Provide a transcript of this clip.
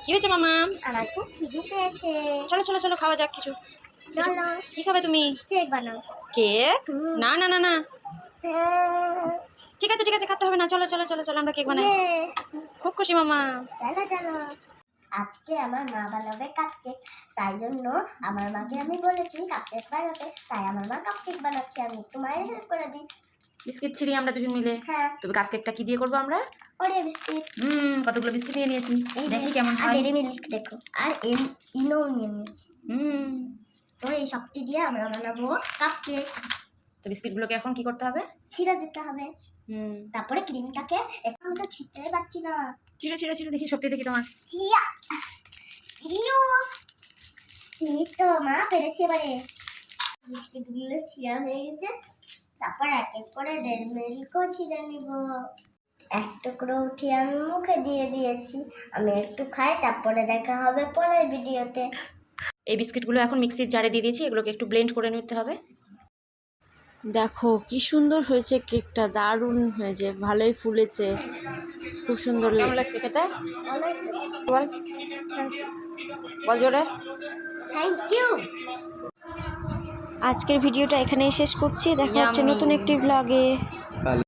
কি হয়েছে মামা? আমার খুব খিদে পেয়েছে। চলো চলো চলো খাওয়া যাক কিছু। চলো। কি খাবে তুমি? কেক বানাও। কেক? না না না না, ঠিক আছে ঠিক আছে, খেতে হবে না। চলো চলো চলো চলো আমরা কেক বানাই। খুব খুশি মামা। চলো চলো। আজকে আমার মা বানাবে কাপকেক, তাই জন্য আমার মাকে আমি বলেছি কাপকেক বানাতে, তাই আমার মা কাপকেক বানাচ্ছে। আমি একটু মায়ের হেল্প করে দিই। বিস্কিট ছিঁড়ি আমরা দুজন মিলে। হ্যাঁ। তবে কাপকেকটা কি দিয়ে করবো আমরা? Oreo biscuit. কতগুলো বিস্কিট নিয়ে নিয়েছি, দেখি কেমন আর হয়। ডেরি মিল্ক দেখো, আর ইনো নিয়ে নিয়েছি। তো এই সবটি দিয়ে আমরা বানাবো কাপকেক। তো বিস্কিটগুলোকে এখন কি করতে হবে? ছিঁড়ে দিতে হবে। তারপরে ক্রিমটাকে, এখন তো ছিঁড়তে পারছি না। ছিঁড়ে ছিঁড়ে ছিঁড়ে দেখি, সত্যি দেখি তোমার। ইয়া ইয়ো, এই তো মা পেরেছি। এবারে বিস্কিটগুলো ছিঁড়া হয়ে গেছে, তারপর এক এক করে ডেরি মিল্কও ছিঁড়ে নিব। এক টুকরো উঠিয়ে আমি মুখে দিয়ে দিয়েছি। আমি একটু খাই, তারপরে দেখা হবে পরের ভিডিওতে। এই বিস্কিটগুলো এখন মিক্সির জারে দিয়ে দিয়েছি, এগুলোকে একটু ব্লেন্ড করে নিতে হবে। দেখো কি সুন্দর হয়েছে কেকটা, দারুণ হয়েছে, ভালোই ফুলেছে, খুব সুন্দর কেমন লাগছে খেতে? অনেক বল বল জোরে। Thank you. আজকের ভিডিওটা এখানেই শেষ করছি, দেখা হচ্ছে Yummy. নতুন একটি ব্লগে।